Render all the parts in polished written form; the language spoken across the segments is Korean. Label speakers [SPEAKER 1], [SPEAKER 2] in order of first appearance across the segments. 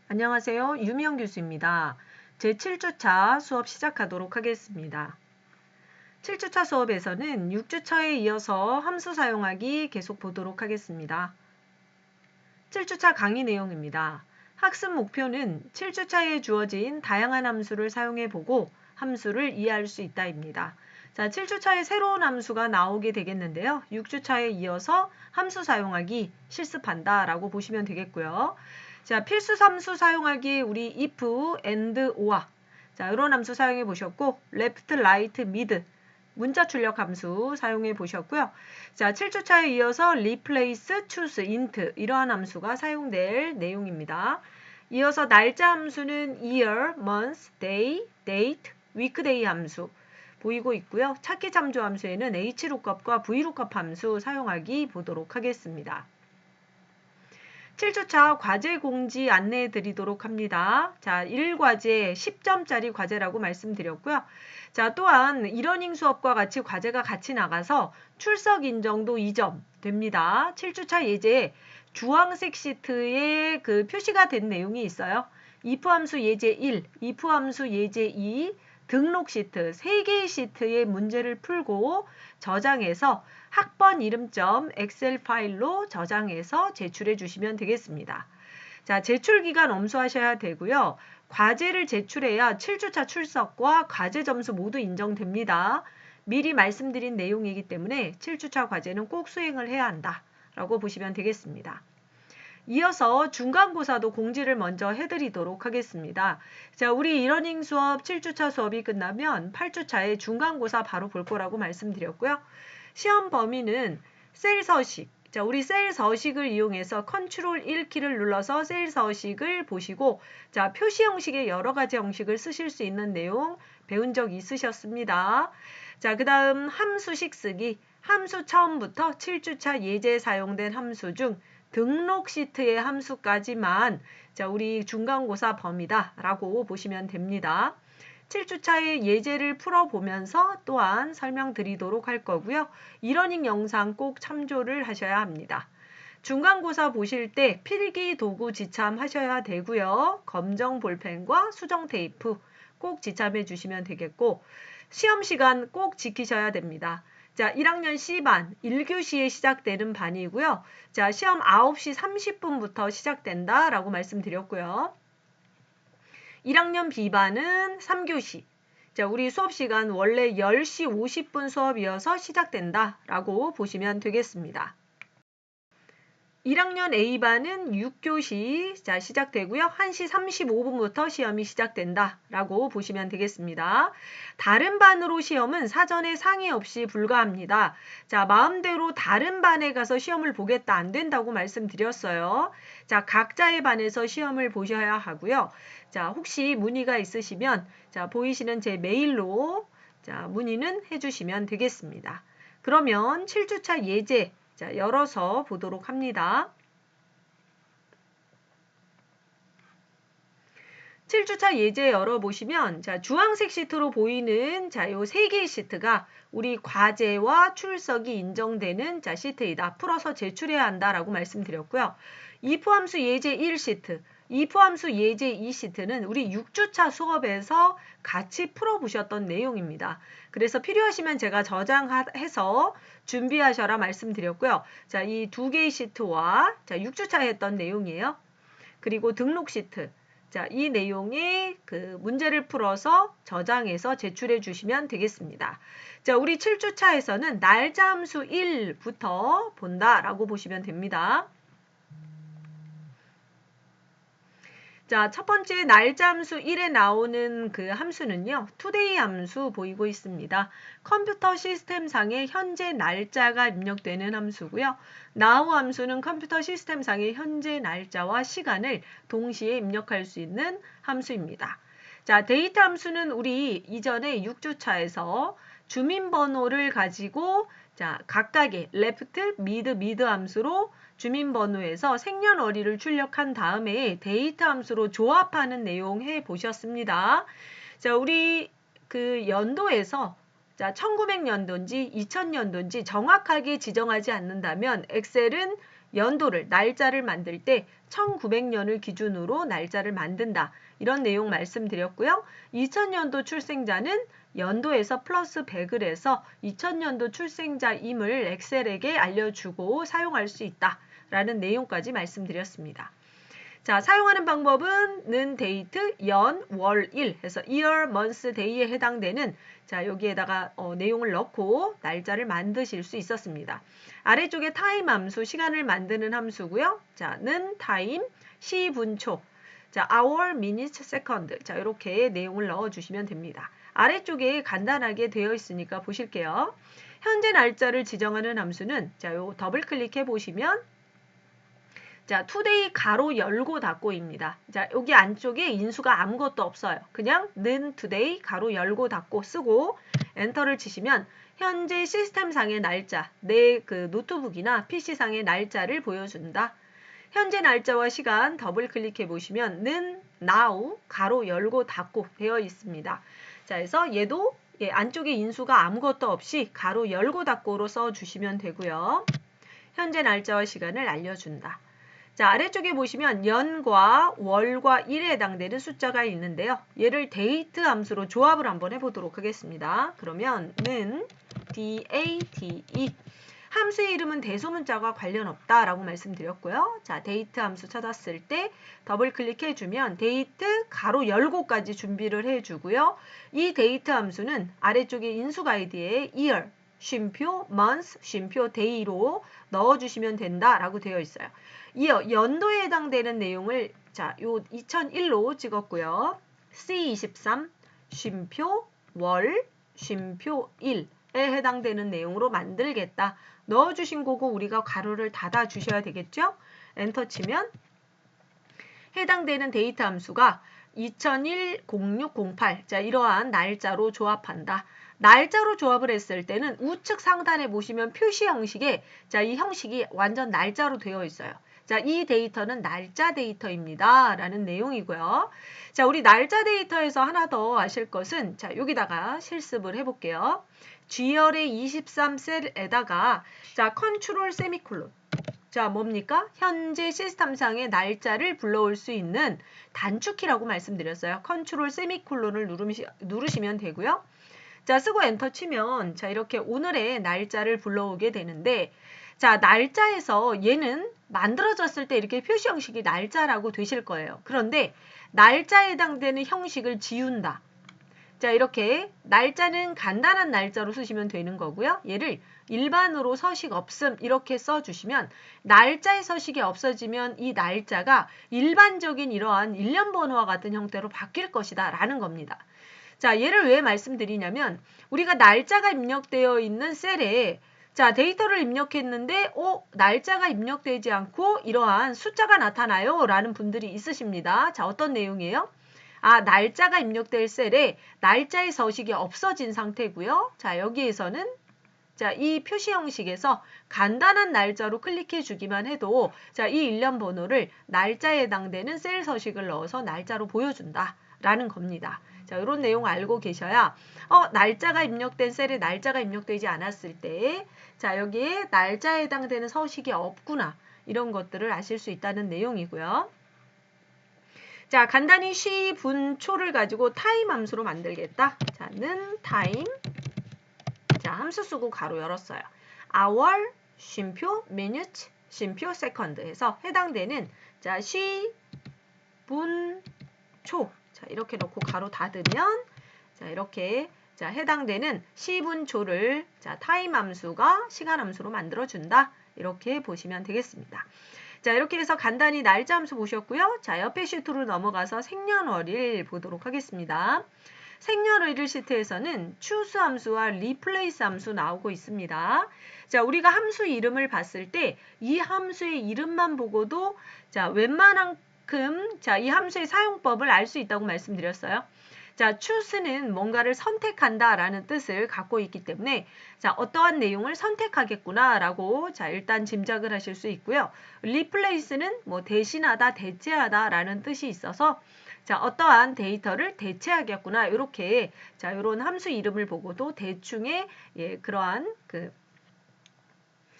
[SPEAKER 1] 안녕하세요. 유미영 교수입니다. 제7주차 수업 시작하도록 하겠습니다. 7주차 수업에서는 6주차에 이어서 함수 사용하기 계속 보도록 하겠습니다. 7주차 강의 내용입니다. 학습 목표는 7주차에 주어진 다양한 함수를 사용해보고 함수를 이해할 수 있다입니다. 자, 7주차에 새로운 함수가 나오게 되겠는데요. 6주차에 이어서 함수 사용하기 실습한다 라고 보시면 되겠고요. 자, 필수 함수 사용하기 우리 if, and, or 자, 이런 함수 사용해 보셨고 left, right, mid 문자 출력 함수 사용해 보셨고요. 자, 7주차에 이어서 replace, choose, int 이러한 함수가 사용될 내용입니다. 이어서 날짜 함수는 year, month, day, date, weekday 함수 보이고 있고요. 찾기 참조 함수에는 hlookup과 vlookup 함수 사용하기 보도록 하겠습니다. 7주차 과제 공지 안내해 드리도록 합니다. 자, 1과제 10점짜리 과제라고 말씀드렸고요. 자, 또한 이러닝 수업과 같이 과제가 같이 나가서 출석 인정도 2점 됩니다. 7주차 예제에 주황색 시트에 그 표시가 된 내용이 있어요. if 함수 예제 1, if 함수 예제 2, 등록 시트 3개의 시트의 문제를 풀고 저장해서 학번 이름점 엑셀 파일로 저장해서 제출해 주시면 되겠습니다. 자, 제출 기간 엄수하셔야 되고요. 과제를 제출해야 7주차 출석과 과제 점수 모두 인정됩니다. 미리 말씀드린 내용이기 때문에 7주차 과제는 꼭 수행을 해야 한다라고 보시면 되겠습니다. 이어서 중간고사도 공지를 먼저 해드리도록 하겠습니다. 자, 우리 이러닝 수업 7주차 수업이 끝나면 8주차에 중간고사 바로 볼 거라고 말씀드렸고요. 시험 범위는 셀 서식. 자, 우리 셀 서식을 이용해서 컨트롤 1키를 눌러서 셀 서식을 보시고 자, 표시 형식의 여러 가지 형식을 쓰실 수 있는 내용 배운 적 있으셨습니다. 자, 그 다음 함수식 쓰기. 함수 처음부터 7주차 예제에 사용된 함수 중 등록 시트의 함수까지만 자, 우리 중간고사 범위다라고 보시면 됩니다. 7주차의 예제를 풀어보면서 또한 설명드리도록 할 거고요. 이러닝 영상 꼭 참조를 하셔야 합니다. 중간고사 보실 때 필기 도구 지참하셔야 되고요. 검정 볼펜과 수정 테이프 꼭 지참해 주시면 되겠고 시험 시간 꼭 지키셔야 됩니다. 자, 1학년 C반 1교시에 시작되는 반이고요. 자, 시험 9시 30분부터 시작된다라고 말씀드렸고요. 1학년 B반은 3교시. 자, 우리 수업 시간 원래 10시 50분 수업이어서 시작된다라고 보시면 되겠습니다. 1학년 A반은 6교시 자, 시작되고요. 1시 35분부터 시험이 시작된다라고 보시면 되겠습니다. 다른 반으로 시험은 사전에 상의 없이 불가합니다. 자, 마음대로 다른 반에 가서 시험을 보겠다 안 된다고 말씀드렸어요. 자, 각자의 반에서 시험을 보셔야 하고요. 자, 혹시 문의가 있으시면 자, 보이시는 제 메일로 자, 문의는 해주시면 되겠습니다. 그러면 7주차 예제 자, 열어서 보도록 합니다. 7주차 예제 열어보시면 자, 주황색 시트로 보이는 자, 요 3개의 시트가 우리 과제와 출석이 인정되는 자, 시트이다. 풀어서 제출해야 한다라고 말씀드렸고요. if 함수 예제 1 시트, if 함수 예제 2 시트는 우리 6주차 수업에서 같이 풀어보셨던 내용입니다. 그래서 필요하시면 제가 저장해서 준비하셔라 말씀드렸고요. 자, 이 2개의 시트와 자, 6주차 했던 내용이에요. 그리고 등록 시트. 자, 이 내용의 그 문제를 풀어서 저장해서 제출해 주시면 되겠습니다. 자, 우리 7주차에서는 날짜 함수 1부터 본다라고 보시면 됩니다. 자, 첫 번째 날짜 함수 1에 나오는 그 함수는요. today 함수 보이고 있습니다. 컴퓨터 시스템상의 현재 날짜가 입력되는 함수고요. now 함수는 컴퓨터 시스템상의 현재 날짜와 시간을 동시에 입력할 수 있는 함수입니다. 자, 데이트 함수는 우리 이전에 6주차에서 주민번호를 가지고 자, 각각의 left, mid 함수로 주민번호에서 생년월일을 출력한 다음에 데이트 함수로 조합하는 내용 해 보셨습니다. 자, 우리 그 연도에서 자, 1900년도인지 2000년도인지 정확하게 지정하지 않는다면 엑셀은 연도를, 날짜를 만들 때 1900년을 기준으로 날짜를 만든다. 이런 내용 말씀드렸고요. 2000년도 출생자는 연도에서 플러스 100을 해서 2000년도 출생자임을 엑셀에게 알려주고 사용할 수 있다. 라는 내용까지 말씀드렸습니다. 자, 사용하는 방법은 는 데이트, 연, 월, 일 해서 year, month, day에 해당되는 자, 여기에다가 내용을 넣고 날짜를 만드실 수 있었습니다. 아래쪽에 time 함수, 시간을 만드는 함수고요. 자, 는 time, 시, 분, 초. 자, hour, minute, second. 자, 이렇게 내용을 넣어주시면 됩니다. 아래쪽에 간단하게 되어 있으니까 보실게요. 현재 날짜를 지정하는 함수는 자, 요 더블 클릭해 보시면 자, today 가로 열고 닫고입니다. 자, 여기 안쪽에 인수가 아무것도 없어요. 그냥 는 today 가로 열고 닫고 쓰고 엔터를 치시면 현재 시스템상의 날짜, 내 그 노트북이나 PC상의 날짜를 보여준다. 현재 날짜와 시간 더블 클릭해 보시면 는 now 가로 열고 닫고 되어 있습니다. 자, 그래서 얘도 안쪽에 인수가 아무것도 없이 가로 열고 닫고로 써주시면 되고요. 현재 날짜와 시간을 알려준다. 자, 아래쪽에 보시면 연과 월과 일에 해당되는 숫자가 있는데요. 얘를 데이트 함수로 조합을 한번 해보도록 하겠습니다. 그러면 는 date 함수의 이름은 대소문자와 관련 없다라고 말씀드렸고요. 자, 데이트 함수 찾았을 때 더블 클릭해주면 데이트 가로 열고까지 준비를 해주고요. 이 데이트 함수는 아래쪽에 인수 가이드에 year, 쉼표, month, 쉼표, day로 넣어주시면 된다라고 되어 있어요. 이어 연도에 해당되는 내용을 자, 요 2001로 찍었고요. C23, 쉼표, 월, 쉼표 1에 해당되는 내용으로 만들겠다. 넣어주신 거고 우리가 가로를 닫아 주셔야 되겠죠? 엔터 치면 해당되는 데이터 함수가 2001, 06, 08 자, 이러한 날짜로 조합한다. 날짜로 조합을 했을 때는 우측 상단에 보시면 표시 형식에 자, 이 형식이 완전 날짜로 되어 있어요. 자, 이 데이터는 날짜 데이터입니다. 라는 내용이고요. 자, 우리 날짜 데이터에서 하나 더 아실 것은 자, 여기다가 실습을 해볼게요. G열의 23셀에다가 자, 컨트롤 세미콜론. 자, 뭡니까? 현재 시스템상의 날짜를 불러올 수 있는 단축키라고 말씀드렸어요. 컨트롤 세미콜론을 누르시면 되고요. 자, 쓰고 엔터 치면 자, 이렇게 오늘의 날짜를 불러오게 되는데 자, 날짜에서 얘는 만들어졌을 때 이렇게 표시 형식이 날짜라고 되실 거예요. 그런데 날짜에 해당되는 형식을 지운다. 자, 이렇게 날짜는 간단한 날짜로 쓰시면 되는 거고요. 얘를 일반으로 서식 없음 이렇게 써주시면 날짜의 서식이 없어지면 이 날짜가 일반적인 이러한 일련 번호와 같은 형태로 바뀔 것이다 라는 겁니다. 자, 얘를 왜 말씀드리냐면 우리가 날짜가 입력되어 있는 셀에 자, 데이터를 입력했는데 날짜가 입력되지 않고 이러한 숫자가 나타나요 라는 분들이 있으십니다. 자, 어떤 내용이에요? 아, 날짜가 입력될 셀에 날짜의 서식이 없어진 상태고요. 자, 여기에서는 자, 이 표시 형식에서 간단한 날짜로 클릭해 주기만 해도 자, 이 일련 번호를 날짜에 해당되는 셀 서식을 넣어서 날짜로 보여준다 라는 겁니다. 자, 이런 내용 알고 계셔야 날짜가 입력된 셀에 날짜가 입력되지 않았을 때 자, 여기에 날짜에 해당되는 서식이 없구나 이런 것들을 아실 수 있다는 내용이고요. 자, 간단히 시, 분, 초를 가지고 타임 함수로 만들겠다. 자, 는 타임. 자, 함수 쓰고 가로 열었어요. hour, 쉼표, minute, 쉼표, second 해서 해당되는 자, 시, 분, 초. 자, 이렇게 넣고 가로 닫으면 자, 이렇게 자, 해당되는 시, 분, 초를 자, 타임 함수가 시간 함수로 만들어 준다. 이렇게 보시면 되겠습니다. 자, 이렇게 해서 간단히 날짜 함수 보셨고요. 자, 옆에 시트로 넘어가서 생년월일 보도록 하겠습니다. 생년월일 시트에서는 choose 함수와 replace 함수 나오고 있습니다. 자, 우리가 함수 이름을 봤을 때 이 함수의 이름만 보고도 자, 웬만한큼 자, 이 함수의 사용법을 알 수 있다고 말씀드렸어요. 자, choose는 뭔가를 선택한다라는 뜻을 갖고 있기 때문에 자, 어떠한 내용을 선택하겠구나라고 자, 일단 짐작을 하실 수 있고요. replace는 뭐 대신하다, 대체하다라는 뜻이 있어서 자, 어떠한 데이터를 대체하겠구나. 이렇게 자, 이런 함수 이름을 보고도 대충의 그러한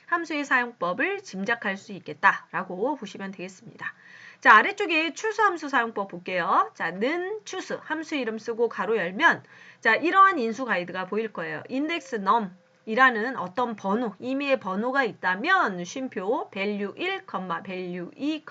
[SPEAKER 1] 함수의 사용법을 짐작할 수 있겠다라고 보시면 되겠습니다. 자, 아래쪽에 추수함수 사용법 볼게요. 자, 는 추수, 함수 이름 쓰고 가로 열면 자, 이러한 인수 가이드가 보일 거예요. index num 이라는 어떤 번호, 임의의 번호가 있다면 쉼표 value 1, value 2,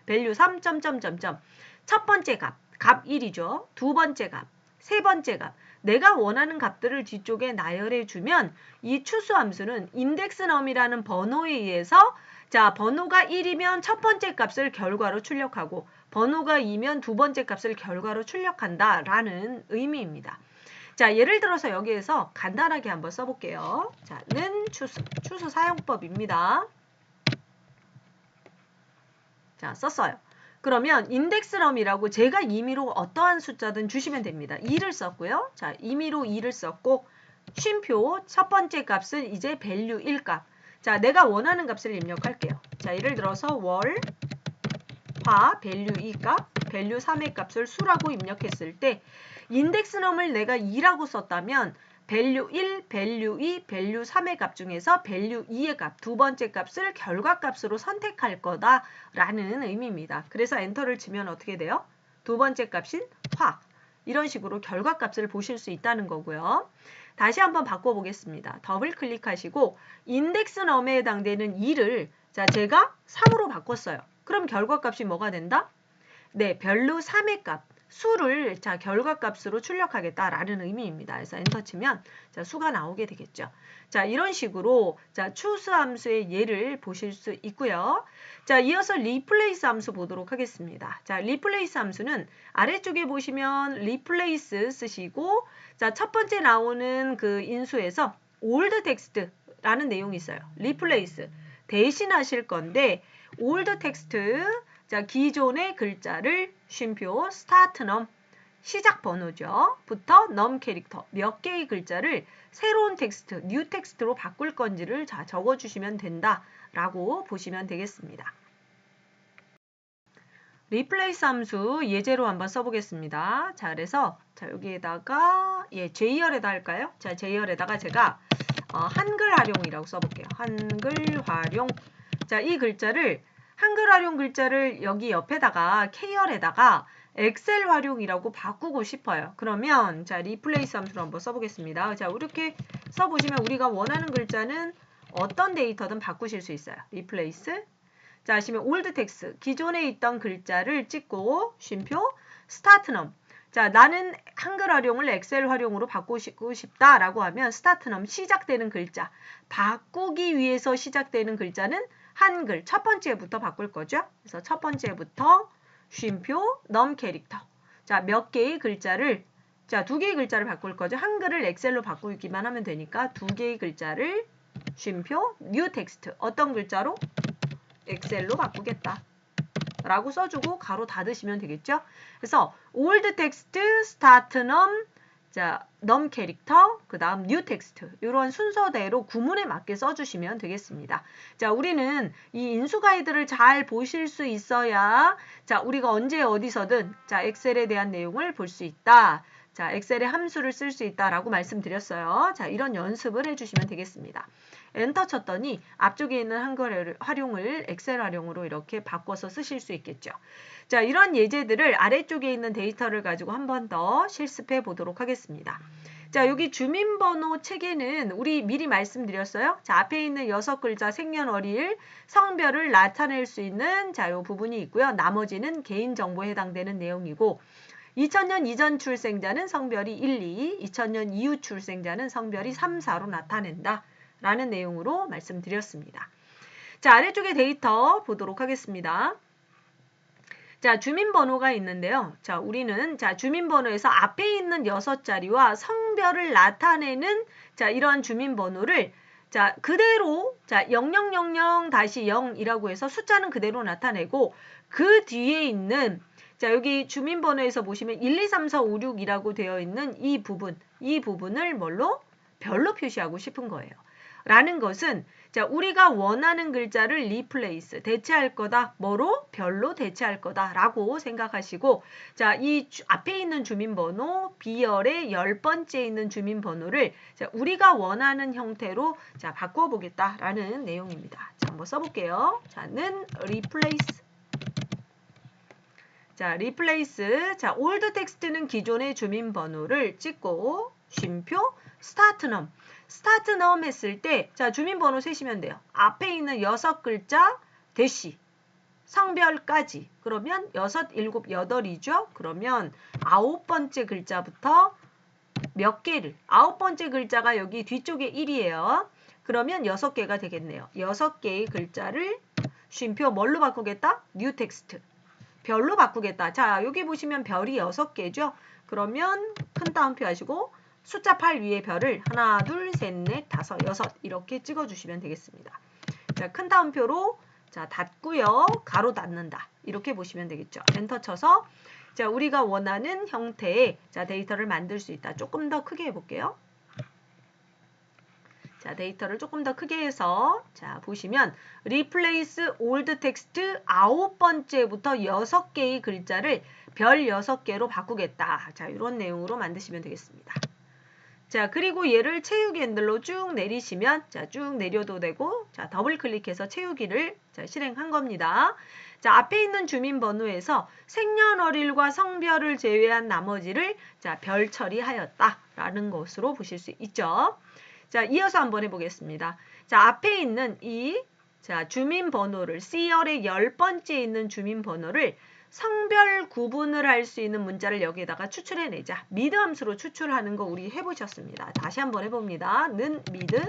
[SPEAKER 1] value 3, 첫 번째 값, 값 1이죠. 두 번째 값, 세 번째 값. 내가 원하는 값들을 뒤쪽에 나열해 주면 이 추수함수는 index num이라는 번호에 의해서 자, 번호가 1이면 첫 번째 값을 결과로 출력하고 번호가 2면 두 번째 값을 결과로 출력한다 라는 의미입니다. 자, 예를 들어서 여기에서 간단하게 한번 써볼게요. 자, 는 추수 사용법입니다. 자, 썼어요. 그러면 indexnum이라고 제가 임의로 어떠한 숫자든 주시면 됩니다. 2를 썼고요. 자, 임의로 2를 썼고 쉼표 첫 번째 값은 이제 value 1값. 자, 내가 원하는 값을 입력할게요. 자, 예를 들어서 월, 화, value 2값, value 3의 값을 수라고 입력했을 때 indexnum을 내가 2라고 썼다면 value 1, value 2, value 3의 값 중에서 value 2의 값, 두 번째 값을 결과값으로 선택할 거다라는 의미입니다. 그래서 엔터를 치면 어떻게 돼요? 두 번째 값인 화. 이런 식으로 결과값을 보실 수 있다는 거고요. 다시 한번 바꿔보겠습니다. 더블 클릭하시고 indexnum에 해당되는 2를 자, 제가 3으로 바꿨어요. 그럼 결과값이 뭐가 된다? 네, 별로 3의 값, 수를 자, 결과값으로 출력하겠다라는 의미입니다. 그래서 엔터 치면 자, 수가 나오게 되겠죠. 자, 이런 식으로 자, 추수함수의 예를 보실 수 있고요. 자, 이어서 replace 함수 보도록 하겠습니다. 자, replace 함수는 아래쪽에 보시면 replace 쓰시고 자, 첫 번째 나오는 그 인수에서 old text라는 내용이 있어요. replace 대신하실 건데 old text 자, 기존의 글자를 쉼표 start num 시작 번호죠. 부터 num 캐릭터 몇 개의 글자를 새로운 텍스트, new 텍스트로 바꿀 건지를 자, 적어 주시면 된다라고 보시면 되겠습니다. replace 함수 예제로 한번 써보겠습니다. 자, 그래서 자, 여기에다가 JR에다 할까요? 자, JR에다가 제가 한글 활용이라고 써볼게요. 한글 활용. 자, 이 글자를 한글 활용 글자를 여기 옆에다가 Kr에다가 엑셀 활용이라고 바꾸고 싶어요. 그러면 자, replace 함수로 한번 써보겠습니다. 자, 이렇게 써보시면 우리가 원하는 글자는 어떤 데이터든 바꾸실 수 있어요. replace. 자, 하시면 old text 기존에 있던 글자를 찍고 쉼표 start num. 자, 나는 한글 활용을 엑셀 활용으로 바꾸고 싶다라고 하면 start num 시작되는 글자. 바꾸기 위해서 시작되는 글자는 한글 첫 번째부터 바꿀 거죠. 그래서 첫 번째부터 쉼표 num 캐릭터. 자, 몇 개의 글자를 자, 두 개의 글자를 바꿀 거죠. 한글을 엑셀로 바꾸기만 하면 되니까 두 개의 글자를 쉼표 new text 어떤 글자로 엑셀로 바꾸겠다 라고 써주고 가로 닫으시면 되겠죠. 그래서 old text, start num, 자, num 캐릭터, 그 다음 new text 이런 순서대로 구문에 맞게 써주시면 되겠습니다. 자, 우리는 이 인수 가이드를 잘 보실 수 있어야 자, 우리가 언제 어디서든 자, 엑셀에 대한 내용을 볼 수 있다. 자, 엑셀에 함수를 쓸 수 있다라고 말씀드렸어요. 자, 이런 연습을 해주시면 되겠습니다. 엔터 쳤더니 앞쪽에 있는 한글 활용을 엑셀 활용으로 이렇게 바꿔서 쓰실 수 있겠죠. 자, 이런 예제들을 아래쪽에 있는 데이터를 가지고 한 번 더 실습해 보도록 하겠습니다. 자, 여기 주민번호 체계는 우리 미리 말씀드렸어요. 자, 앞에 있는 6글자 생년월일, 성별을 나타낼 수 있는 자, 요 부분이 있고요. 나머지는 개인정보에 해당되는 내용이고 2000년 이전 출생자는 성별이 1, 2, 2000년 이후 출생자는 성별이 3, 4로 나타낸다. 라는 내용으로 말씀드렸습니다. 자, 아래쪽에 데이터 보도록 하겠습니다. 자, 주민번호가 있는데요. 자, 우리는 자, 주민번호에서 앞에 있는 6자리와 성별을 나타내는 자, 이러한 주민번호를 자, 그대로 자, 0000-0이라고 해서 숫자는 그대로 나타내고 그 뒤에 있는 자, 여기 주민번호에서 보시면 1, 2, 3, 4, 5, 6이라고 되어 있는 이 부분을 뭘로? 별로 표시하고 싶은 거예요. 라는 것은 자, 우리가 원하는 글자를 replace, 대체할 거다. 뭐로? 별로 대체할 거다. 라고 생각하시고, 자, 이 앞에 있는 주민번호, B열의 10번째 있는 주민번호를 자, 우리가 원하는 형태로 자, 바꿔보겠다. 라는 내용입니다. 자, 한번 써볼게요. 자, 는 replace. 자, replace. 자, old text는 기존의 주민번호를 찍고, 쉼표, start num. 스타트 넘 했을 때, 자, 주민번호 세시면 돼요. 앞에 있는 6글자, 대시, 성별까지. 그러면 6, 7, 8이죠? 그러면 9번째 글자부터 몇 개를, 9번째 글자가 여기 뒤쪽에 1이에요. 그러면 6개가 되겠네요. 6개의 글자를 쉼표 뭘로 바꾸겠다? 뉴 텍스트. 별로 바꾸겠다. 자, 여기 보시면 별이 6개죠? 그러면 큰 따옴표 하시고, 숫자 8 위에 별을 하나, 둘, 셋, 넷, 다섯, 여섯 이렇게 찍어주시면 되겠습니다. 자, 큰 따옴표로 자 닫고요. 가로 닫는다. 이렇게 보시면 되겠죠. 엔터 쳐서 자 우리가 원하는 형태의 자 데이터를 만들 수 있다. 조금 더 크게 해볼게요. 자 데이터를 조금 더 크게 해서 자 보시면 replace old text 9번째부터 6개의 글자를 별 6개로 바꾸겠다. 자 이런 내용으로 만드시면 되겠습니다. 자, 그리고 얘를 채우기 핸들로 쭉 내리시면, 자, 쭉 내려도 되고, 자, 더블 클릭해서 채우기를 자, 실행한 겁니다. 자, 앞에 있는 주민번호에서 생년월일과 성별을 제외한 나머지를 자, 별 처리하였다. 라는 것으로 보실 수 있죠. 자, 이어서 한번 해보겠습니다. 자, 앞에 있는 이 자, 주민번호를, C열의 10번째 있는 주민번호를 성별 구분을 할 수 있는 문자를 여기에다가 추출해내자. 미드 함수로 추출하는 거 우리 해보셨습니다. 다시 한번 해봅니다. 는 미드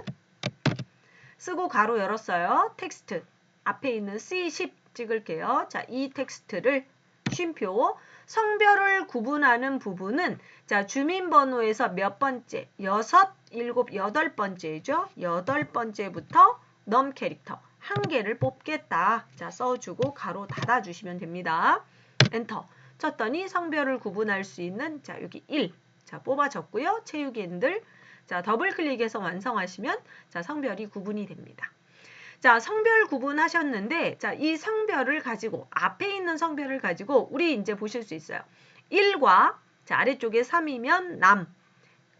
[SPEAKER 1] 쓰고 가로 열었어요. 텍스트 앞에 있는 C10 찍을게요. 자, 이 텍스트를 쉼표 성별을 구분하는 부분은 자 주민번호에서 몇 번째? 6, 7, 8번째죠. 8번째부터 넘 캐릭터 한 개를 뽑겠다. 자, 써주고 가로 닫아주시면 됩니다. 엔터 쳤더니 성별을 구분할 수 있는 자 여기 1. 자, 뽑아졌고요. 채우기 핸들. 자, 더블 클릭해서 완성하시면 자, 성별이 구분이 됩니다. 자, 성별 구분하셨는데 자, 이 성별을 가지고 앞에 있는 성별을 가지고 우리 이제 보실 수 있어요. 1과 자, 아래쪽에 3이면 남,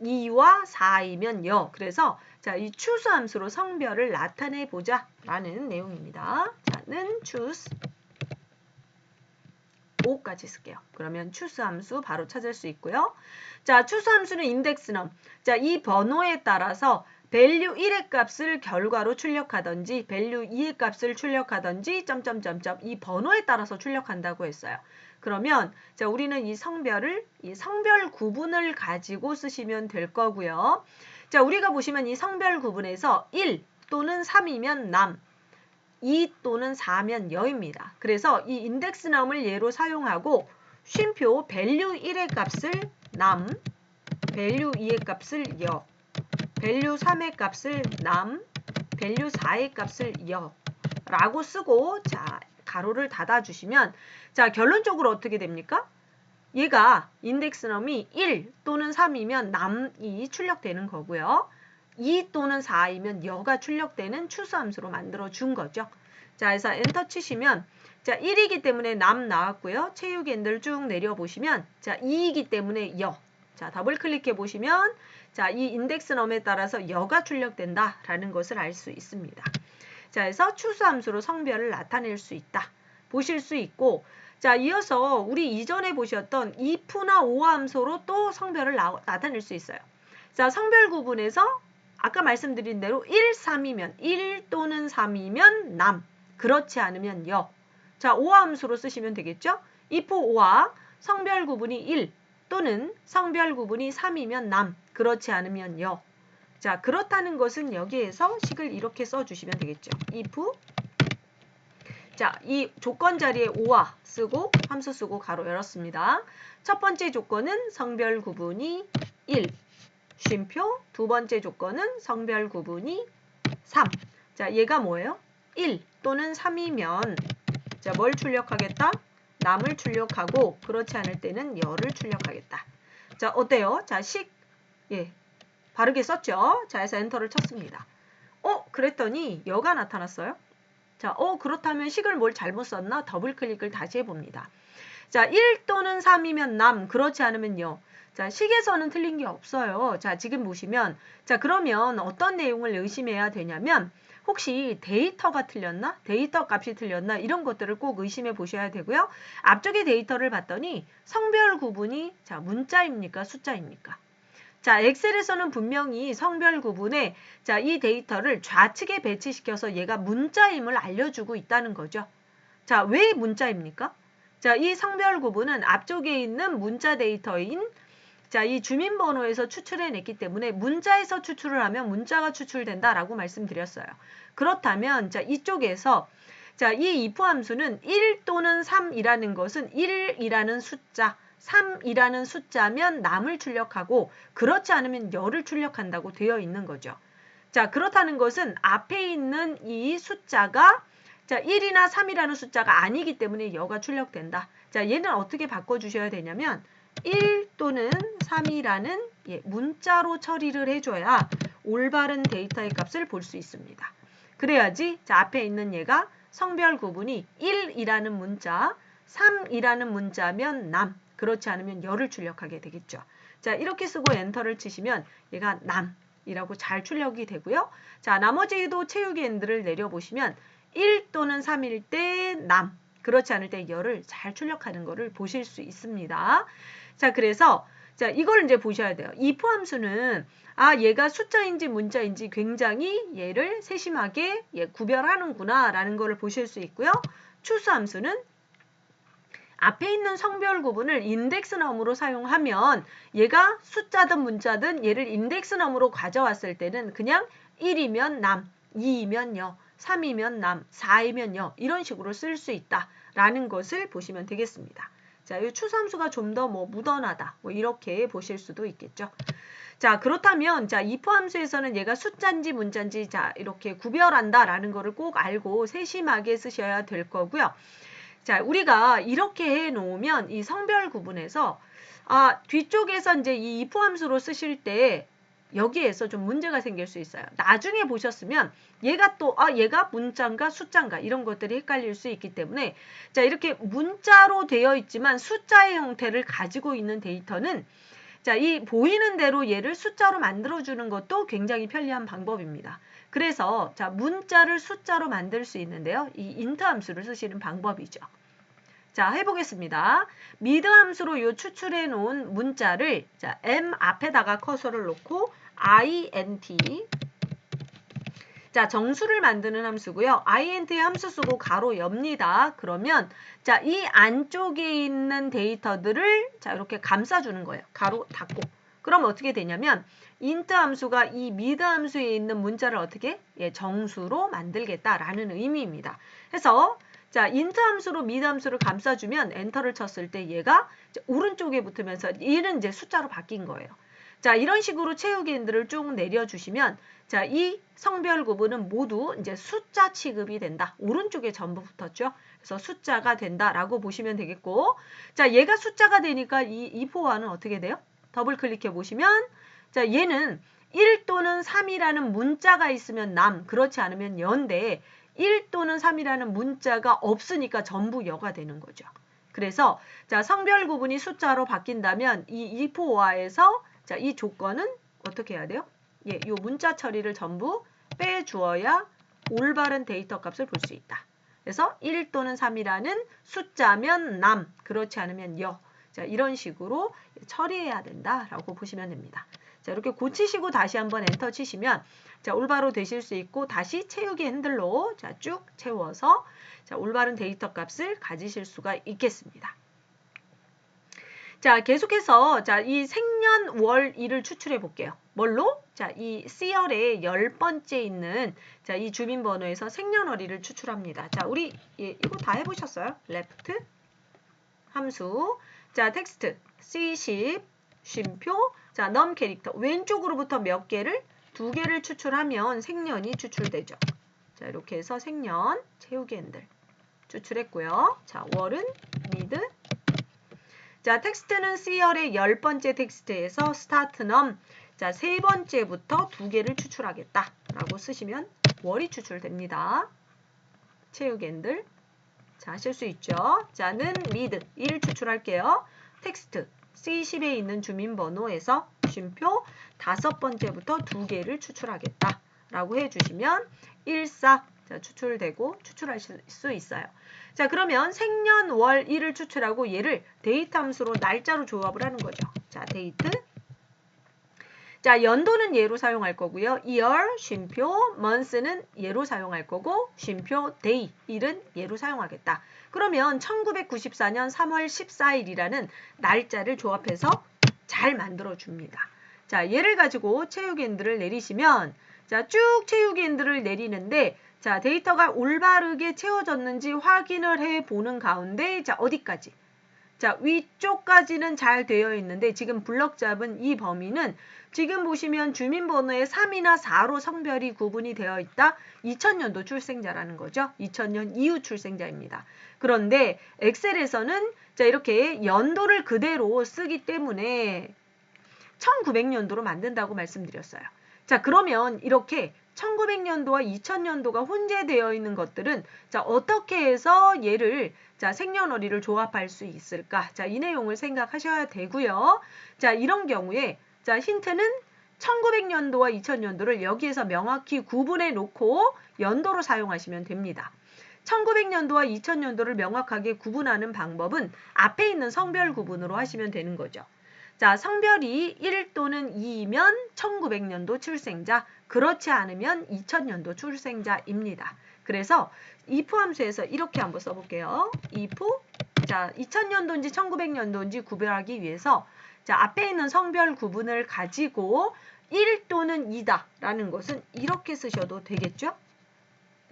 [SPEAKER 1] 2와 4이면 여. 그래서 자, 이 choose 함수로 성별을 나타내 보자 라는 내용입니다. 자, 는 choose 5까지 쓸게요. 그러면 choose 함수 바로 찾을 수 있고요. 자, choose 함수는 index num. 자, 이 번호에 따라서 value 1의 값을 결과로 출력하든지 value 2의 값을 출력하든지 점점점점 이 번호에 따라서 출력한다고 했어요. 그러면 자, 우리는 이 성별 구분을 가지고 쓰시면 될 거고요. 자, 우리가 보시면 이 성별 구분에서 1 또는 3이면 남, 2 또는 4면 여입니다. 그래서 이 인덱스 num을 예로 사용하고 쉼표 value 1의 값을 남, value 2의 값을 여, value 3의 값을 남, value 4의 값을 여 라고 쓰고 자 가로를 닫아주시면 자 결론적으로 어떻게 됩니까? 얘가 인덱스 num이 1 또는 3이면 남이 출력되는 거고요. 2 또는 4이면 여가 출력되는 추수 함수로 만들어 준 거죠. 자, 그래서 엔터 치시면 자 1이기 때문에 남 나왔고요. 채우기 핸들 쭉 내려보시면 자 2이기 때문에 여. 자, 더블 클릭해 보시면 자, 이 인덱스 num에 따라서 여가 출력된다라는 것을 알 수 있습니다. 자, 그래서 추수 함수로 성별을 나타낼 수 있다. 보실 수 있고 자, 이어서 우리 이전에 보셨던 if나 or 함수로 또 성별을 나타낼 수 있어요. 자, 성별 구분에서 아까 말씀드린 대로 1, 3이면 1 또는 3이면 남, 그렇지 않으면 여. 자, or 함수로 쓰시면 되겠죠? if or 성별 구분이 1 또는 성별 구분이 3이면 남, 그렇지 않으면 여. 자, 그렇다는 것은 여기에서 식을 이렇게 써주시면 되겠죠. if 자, 이 조건 자리에 or 쓰고 함수 쓰고 가로 열었습니다. 첫 번째 조건은 성별 구분이 1. 쉼표. 두 번째 조건은 성별 구분이 3. 자, 얘가 뭐예요? 1 또는 3이면 자, 뭘 출력하겠다? 남을 출력하고 그렇지 않을 때는 여를 출력하겠다. 자, 어때요? 자, 식 예. 바르게 썼죠? 자, 해서 엔터를 쳤습니다. 그랬더니 여가 나타났어요. 자, 그렇다면 식을 뭘 잘못 썼나? 더블 클릭을 다시 해봅니다. 자, 1 또는 3이면 남, 그렇지 않으면요. 자, 식에서는 틀린 게 없어요. 자, 지금 보시면, 자, 그러면 어떤 내용을 의심해야 되냐면, 혹시 데이터가 틀렸나? 데이터 값이 틀렸나? 이런 것들을 꼭 의심해 보셔야 되고요. 앞쪽에 데이터를 봤더니 성별 구분이, 자, 문자입니까? 숫자입니까? 자, 엑셀에서는 분명히 성별 구분에, 자, 이 데이터를 좌측에 배치시켜서 얘가 문자임을 알려주고 있다는 거죠. 자, 왜 문자입니까? 자, 이 성별 구분은 앞쪽에 있는 문자 데이터인, 자, 이 주민번호에서 추출해냈기 때문에 문자에서 추출을 하면 문자가 추출된다라고 말씀드렸어요. 그렇다면, 자, 이쪽에서, 자, 이 if 함수는 1 또는 3이라는 것은 1이라는 숫자, 3이라는 숫자면 남을 출력하고, 그렇지 않으면 여를 출력한다고 되어 있는 거죠. 자, 그렇다는 것은 앞에 있는 이 숫자가, 자, 1이나 3이라는 숫자가 아니기 때문에 여가 출력된다. 자, 얘는 어떻게 바꿔주셔야 되냐면 1 또는 3이라는 문자로 처리를 해줘야 올바른 데이터의 값을 볼 수 있습니다. 그래야지, 자, 앞에 있는 얘가 성별 구분이 1이라는 문자, 3이라는 문자면 남, 그렇지 않으면 여를 출력하게 되겠죠. 자, 이렇게 쓰고 엔터를 치시면 얘가 남이라고 잘 출력이 되고요. 자, 나머지도 채우기 엔드를 내려보시면 1 또는 3일 때 남, 그렇지 않을 때 여를 잘 출력하는 것을 보실 수 있습니다. 자, 그래서 자, 이걸 이제 보셔야 돼요. if 함수는 얘가 숫자인지 문자인지 굉장히 얘를 세심하게 구별하는구나 라는 것을 보실 수 있고요. 추수 함수는 앞에 있는 성별 구분을 인덱스 넘으로 사용하면 얘가 숫자든 문자든 얘를 인덱스 넘으로 가져왔을 때는 그냥 1이면 남, 2이면 여, 3이면 남, 4이면 여 이런 식으로 쓸 수 있다라는 것을 보시면 되겠습니다. 자, 이 추수함수가 좀 더 무던하다 이렇게 보실 수도 있겠죠. 자, 그렇다면 자, if 함수에서는 얘가 숫자인지 문자인지 자, 이렇게 구별한다라는 거를 꼭 알고 세심하게 쓰셔야 될 거고요. 자, 우리가 이렇게 해 놓으면 이 성별 구분에서 뒤쪽에서 이제 이 if 함수로 쓰실 때 여기에서 좀 문제가 생길 수 있어요. 나중에 보셨으면 얘가 또 얘가 문자인가 숫자인가 이런 것들이 헷갈릴 수 있기 때문에 자, 이렇게 문자로 되어 있지만 숫자의 형태를 가지고 있는 데이터는 자, 이 보이는 대로 얘를 숫자로 만들어주는 것도 굉장히 편리한 방법입니다. 그래서 자, 문자를 숫자로 만들 수 있는데요. 이 int 함수를 쓰시는 방법이죠. 자, 해보겠습니다. mid 함수로 요 추출해 놓은 문자를 자, m 앞에다가 커서를 놓고 int 자, 정수를 만드는 함수고요. int 함수 쓰고 가로 엽니다. 그러면 자, 이 안쪽에 있는 데이터들을 자, 이렇게 감싸주는 거예요. 가로 닫고. 그럼 어떻게 되냐면 int 함수가 이 mid 함수에 있는 문자를 어떻게? 정수로 만들겠다라는 의미입니다. 그래서 자, int 함수로 mid 함수를 감싸주면 엔터를 쳤을 때 얘가 오른쪽에 붙으면서 얘는 이제 숫자로 바뀐 거예요. 자, 이런 식으로 채우기 엔드를 쭉 내려주시면 자, 이 성별 구분은 모두 이제 숫자 취급이 된다. 오른쪽에 전부 붙었죠. 그래서 숫자가 된다라고 보시면 되겠고, 자, 얘가 숫자가 되니까 이 if와는 어떻게 돼요? 더블 클릭해 보시면, 자, 얘는 1 또는 3이라는 문자가 있으면 남, 그렇지 않으면 여인데 1 또는 3이라는 문자가 없으니까 전부 여가 되는 거죠. 그래서 자, 성별 구분이 숫자로 바뀐다면 이 if와에서 자, 이 조건은 어떻게 해야 돼요? 요 문자 처리를 전부 빼주어야 올바른 데이터 값을 볼 수 있다. 그래서 1 또는 3이라는 숫자면 남, 그렇지 않으면 여. 자, 이런 식으로 처리해야 된다라고 보시면 됩니다. 자, 이렇게 고치시고 다시 한번 엔터 치시면 자, 올바로 되실 수 있고 다시 채우기 핸들로 자, 쭉 채워서 자, 올바른 데이터 값을 가지실 수가 있겠습니다. 자, 계속해서 자, 이 생년 월 일을 추출해 볼게요. 뭘로? 자, 이 C열의 10번째 있는 자, 이 주민번호에서 생년월일을 추출합니다. 자, 우리 이거 다 해보셨어요? left 함수. 자, 텍스트 C10 쉼표. 자, num 캐릭터 왼쪽으로부터 몇 개를? 2개를 추출하면 생년이 추출되죠. 자, 이렇게 해서 생년 채우기 핸들 추출했고요. 자, 월은 mid. 자, 텍스트는 C열의 10번째 텍스트에서 start num 자, 3번째부터 2개를 추출하겠다 라고 쓰시면 월이 추출됩니다. 체육앤들. 자, 하실 수 있죠. 자, 는 리드 1 추출할게요. 텍스트 C10에 있는 주민번호에서 쉼표 5번째부터 2개를 추출하겠다 라고 해주시면 14 자, 추출되고 추출하실 수 있어요. 자, 그러면 생년 월 일을 추출하고 얘를 데이트 함수로 날짜로 조합을 하는 거죠. 자, 데이트. 자, 연도는 얘로 사용할 거고요. year, 쉼표, month는 얘로 사용할 거고, 쉼표, day, 일은 얘로 사용하겠다. 그러면 1994년 3월 14일이라는 날짜를 조합해서 잘 만들어 줍니다. 자, 얘를 가지고 체육앤들을 내리시면, 자, 쭉 체육앤들을 내리는데, 자, 데이터가 올바르게 채워졌는지 확인을 해 보는 가운데, 자, 어디까지? 자, 위쪽까지는 잘 되어 있는데 지금 블럭 잡은 이 범위는 지금 보시면 주민번호의 3이나 4로 성별이 구분이 되어 있다. 2000년도 출생자라는 거죠. 2000년 이후 출생자입니다. 그런데 엑셀에서는 자, 이렇게 연도를 그대로 쓰기 때문에 1900년도로 만든다고 말씀드렸어요. 자, 그러면 이렇게 1900년도와 2000년도가 혼재되어 있는 것들은 자, 어떻게 해서 얘를 자, 생년월일을 조합할 수 있을까? 자, 이 내용을 생각하셔야 되고요. 자, 이런 경우에 자, 힌트는 1900년도와 2000년도를 여기에서 명확히 구분해 놓고 연도로 사용하시면 됩니다. 1900년도와 2000년도를 명확하게 구분하는 방법은 앞에 있는 성별 구분으로 하시면 되는 거죠. 자, 성별이 1 또는 2이면 1900년도 출생자, 그렇지 않으면 2000년도 출생자입니다. 그래서 if 함수에서 이렇게 한번 써볼게요. if, 자, 2000년도인지 1900년도인지 구별하기 위해서 자, 앞에 있는 성별 구분을 가지고 1 또는 2다 라는 것은 이렇게 쓰셔도 되겠죠?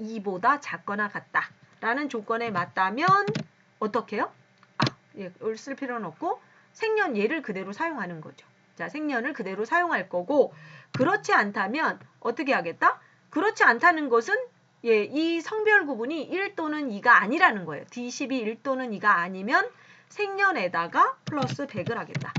[SPEAKER 1] 2보다 작거나 같다 라는 조건에 맞다면 어떻게 해요? 예, 쓸 필요는 없고 생년 얘를 그대로 사용하는 거죠. 자, 생년을 그대로 사용할 거고 그렇지 않다면 어떻게 하겠다? 그렇지 않다는 것은 예, 이 성별 구분이 1 또는 2가 아니라는 거예요. D12 1 또는 2가 아니면 생년에다가 플러스 100을 하겠다.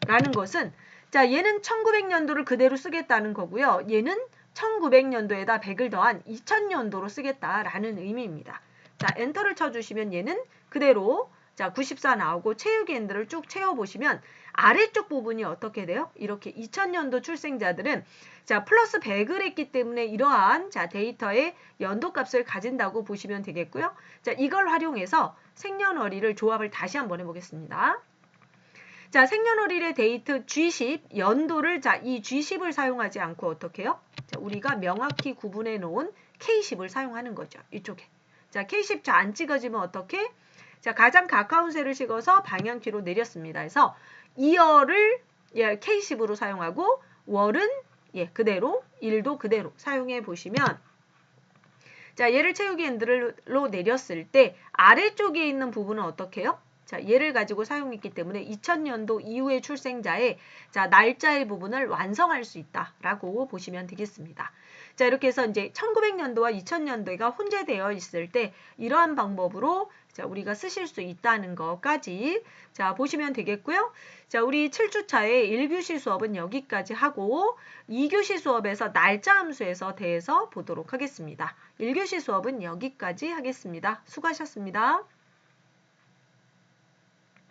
[SPEAKER 1] 라는 것은 자, 얘는 1900년도를 그대로 쓰겠다는 거고요. 얘는 1900년도에다 100을 더한 2000년도로 쓰겠다라는 의미입니다. 자, 엔터를 쳐주시면 얘는 그대로 자, 94 나오고 체육앤들을 쭉 채워보시면 아래쪽 부분이 어떻게 돼요? 이렇게 2000년도 출생자들은 자, 플러스 100을 했기 때문에 이러한 자, 데이터의 연도값을 가진다고 보시면 되겠고요. 자, 이걸 활용해서 생년월일을 조합을 다시 한번 해보겠습니다. 자, 생년월일의 데이트 G10, 연도를 자, 이 G10을 사용하지 않고 어떻게 해요? 자, 우리가 명확히 구분해 놓은 K10을 사용하는 거죠. 이쪽에. 자, K10 자, 안 찍어지면 어떻게? 자, 가장 가까운 셀을 찍어서 방향키로 내렸습니다. 그래서 year를 예, K10으로 사용하고 월은 예, 그대로 일도 그대로 사용해 보시면 자, 얘를 체육앤들로 내렸을 때 아래쪽에 있는 부분은 어떻게 해요? 자, 얘를 가지고 사용했기 때문에 2000년도 이후의 출생자의 자, 날짜의 부분을 완성할 수 있다라고 보시면 되겠습니다. 자, 이렇게 해서 이제 1900년도와 2000년도가 혼재되어 있을 때 이러한 방법으로 자, 우리가 쓰실 수 있다는 것까지 자, 보시면 되겠고요. 자, 우리 7주차의 1교시 수업은 여기까지 하고 2교시 수업에서 날짜 함수에서 대해서 보도록 하겠습니다. 1교시 수업은 여기까지 하겠습니다. 수고하셨습니다.